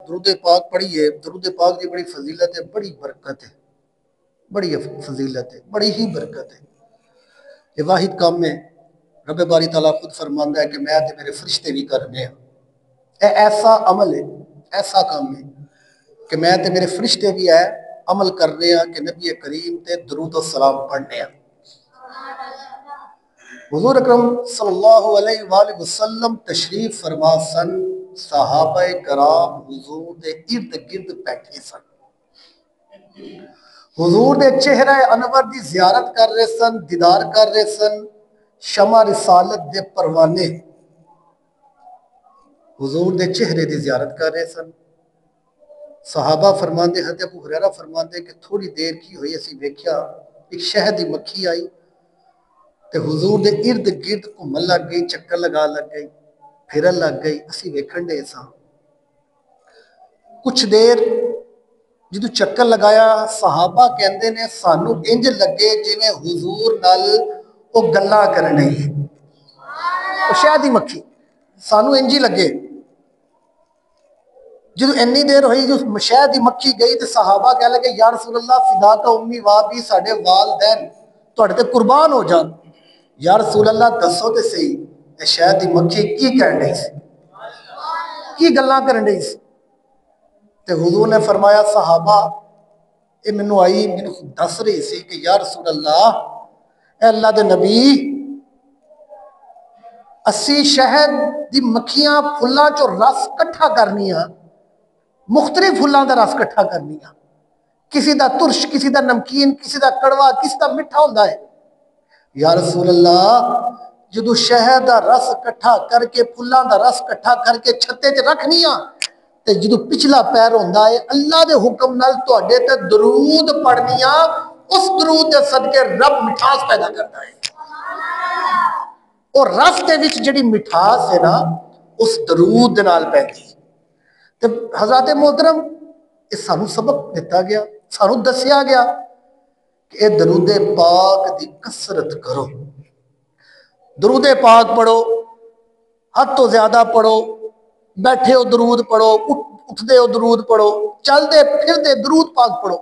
درود پاک پڑھیے. درود پاک کی بڑی فضیلت ہے, بڑی برکت ہے, بڑی فضیلت ہے, بڑی ہی برکت ہے. یہ واحد کام میں رب باری تعالیٰ خود فرماندہ ہے کہ میں تے میرے فرشتے بھی کرنے ہیں. اے ایسا عمل ہے, ایسا کام ہے کہ میں تے میرے فرشتے بھی ہے عمل کر رہے ہیں کہ نبی کریم تے درود و سلام پڑھنے ہیں. حضور اکرم صلی اللہ علیہ وآلہ وسلم تشریف فرما سن, صحابہ کرام حضور دے ارد گرد بیٹھے سن, حضور دے چہرہ انور دی زیارت کر رہے سن, دیدار کر رہے سن. شمع رسالت دے پروانے حضور دے چہرے دی زیارت کر رہے سن. صحابہ فرماندے, حضرت ابو ہریرہ فرماندے کہ تھوڑی دیر کی ہوئی اسی ویکھیا ایک شہد دی مکھی آئی تے حضور دے ارد گرد گھومن لگ گئی, چکر لگا لگ گئی, پھرن لگ گئی. اسی ویکھن دے ساں کچھ دیر جدو چکر لگایا صحابہ کہندے نے سانو انج لگے جویں حضور نال او گلاں کرنے او شہد دی مکھی, سانو انج ہی لگے. جدو انی دیر ہوئی جو شہد دی مکھی گئی تے صحابہ کہہ لگے یا رسول اللہ فدا کا امی وابی ساڈے والدین تہاڈے تے قربان ہو جان. یا رسول اللہ دسو تے صحیح اے شہد دی مکھی کی کہن ڈئی سی, کی گلاں کرن ڈئی سی؟ تے حضور نے فرمایا صحابہ اے مینوں آئی مینوں دس رہی سی کہ یا رسول اللہ اے اللہ دے نبی اسی شہد دی مکھیاں پھلاں چو رس کٹھا کرنیاں, مختلف پھلاں دا رس کٹھا کرنیاں, کسی دا ترش, کسی دا نمکین, کسی دا کڑوا, کسی دا مٹھا ہوندا ہے. یا رسول اللہ جدو شہد دا رس کٹھا کر کے پھلاں دا رس کٹھا کر کے چھتے تے رکھنیاں تے جدو پچھلا پیر ہوندا ہے اللہ دے حکم نال تہاڈے تے درود پڑھنیاں, اس درود دے صدقے رب مٹھاس پیدا کرتا ہے. اور رس دے وچ جڑی مٹھاس ہے نا اس درود دے نال پیندی. تے حضرات محترم اس سانو سبق دیتا گیا, سانو دسیا گیا کہ اے درود پاک دی کثرت کرو, درود پاک پڑھو, حد تو زیادہ پڑھو, بیٹھے ہو درود پڑھو, اٹھتے ہو درود پڑھو, چل دے پھر دے درود پاک پڑھو.